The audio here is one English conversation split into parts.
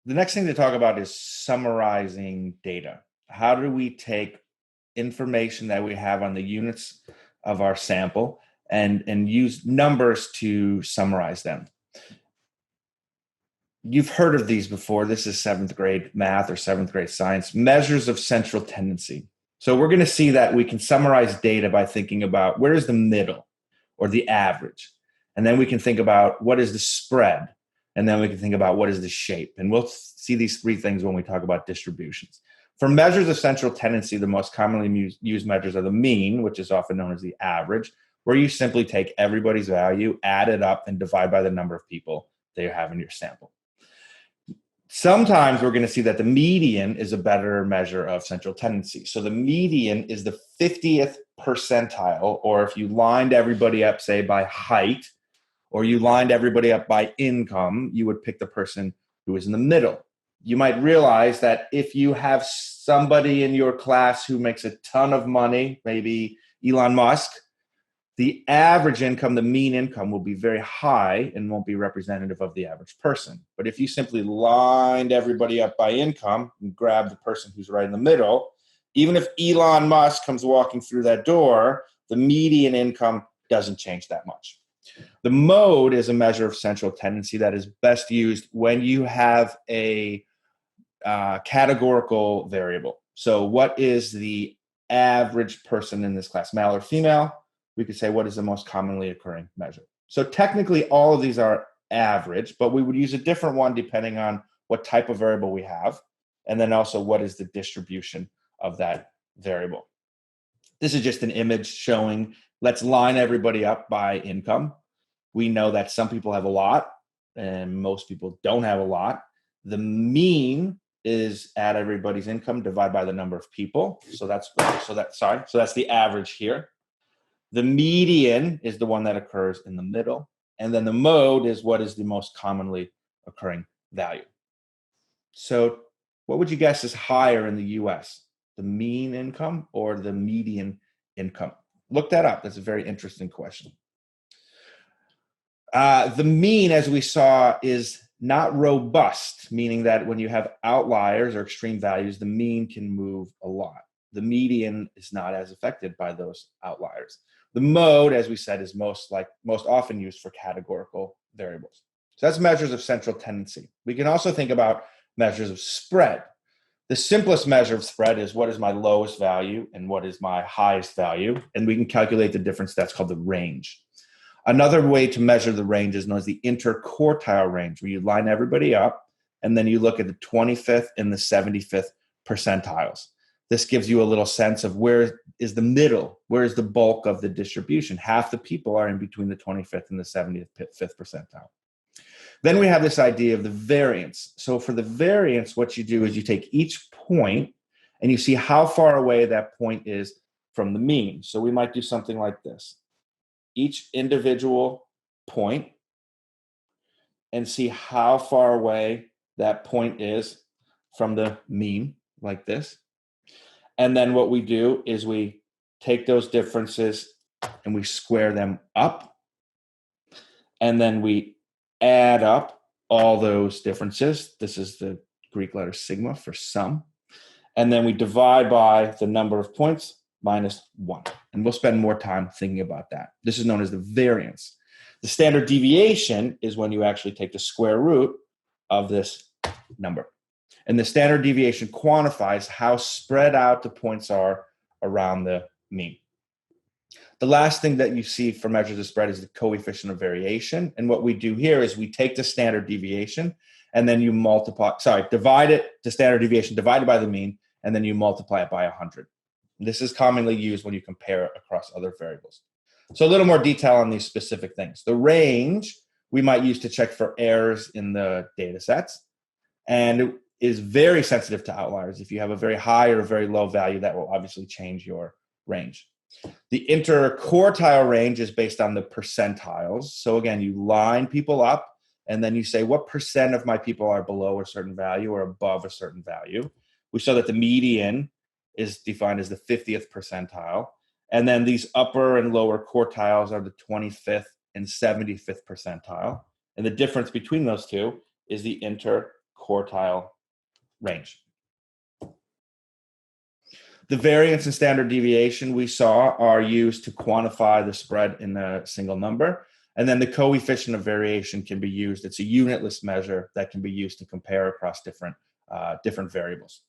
The next thing to talk about is summarizing data. How do we take information that we have on the units of our sample and use numbers to summarize them? You've heard of these before. This is seventh grade math or seventh grade science, measures of central tendency. So we're going to see that we can summarize data by thinking about where is the middle or the average. And then we can think about what is the spread. And then we can think about what is the shape. And we'll see these three things when we talk about distributions. For measures of central tendency, the most commonly used measures are the mean, which is often known as the average, where you simply take everybody's value, add it up, and divide by the number of people that you have in your sample. Sometimes we're going to see that the median is a better measure of central tendency. So the median is the 50th percentile, or if you lined everybody up, say, by height, or you lined everybody up by income, you would pick the person who is in the middle. You might realize that if you have somebody in your class who makes a ton of money, maybe Elon Musk, the average income, the mean income, will be very high and won't be representative of the average person. But if you simply lined everybody up by income and grab the person who's right in the middle, even if Elon Musk comes walking through that door, the median income doesn't change that much. The mode is a measure of central tendency that is best used when you have a categorical variable. So what is the average person in this class, male or female? We could say what is the most commonly occurring measure. So technically all of these are average, but we would use a different one depending on what type of variable we have, and then also what is the distribution of that variable. This is just an image showing, let's line everybody up by income. We know that some people have a lot and most people don't have a lot. The mean is add everybody's income, divide by the number of people. So that's the average here. The median is the one that occurs in the middle. And then the mode is what is the most commonly occurring value. So what would you guess is higher in the US, the mean income or the median income? Look that up. That's a very interesting question. The mean, as we saw, is not robust, meaning that when you have outliers or extreme values, the mean can move a lot. The median is not as affected by those outliers. The mode, as we said, is most often used for categorical variables. So that's measures of central tendency. We can also think about measures of spread. The simplest measure of spread is what is my lowest value and what is my highest value, and we can calculate the difference. That's called the range. Another way to measure the range is known as the interquartile range, where you line everybody up and then you look at the 25th and the 75th percentiles. This gives you a little sense of where is the middle, where is the bulk of the distribution. Half the people are in between the 25th and the 75th percentile. Then we have this idea of the variance. So for the variance, what you do is you take each point and you see how far away that point is from the mean. So we might do something like this. Each individual point and see how far away that point is from the mean, like this. And then what we do is we take those differences and we square them up. And then we add up all those differences. This is the Greek letter sigma for sum. And then we divide by the number of points minus 1. And we'll spend more time thinking about that. This is known as the variance. The standard deviation is when you actually take the square root of this number. And the standard deviation quantifies how spread out the points are around the mean. The last thing that you see for measures of spread is the coefficient of variation. And what we do here is we take the standard deviation and then you divide it, the standard deviation divided by the mean, and then you multiply it by 100. This is commonly used when you compare across other variables. So a little more detail on these specific things. The range we might use to check for errors in the data sets, and it is very sensitive to outliers. If you have a very high or a very low value, that will obviously change your range. The interquartile range is based on the percentiles. So again, you line people up and then you say what percent of my people are below a certain value or above a certain value. We saw that the median is defined as the 50th percentile. And then these upper and lower quartiles are the 25th and 75th percentile. And the difference between those two is the interquartile quartile range. The variance and standard deviation we saw are used to quantify the spread in a single number. And then the coefficient of variation can be used. It's a unitless measure that can be used to compare across different variables.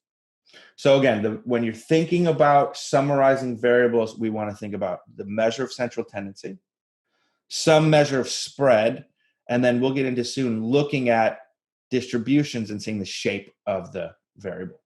So again, when you're thinking about summarizing variables, we want to think about the measure of central tendency, some measure of spread, and then we'll get into soon looking at distributions and seeing the shape of the variable.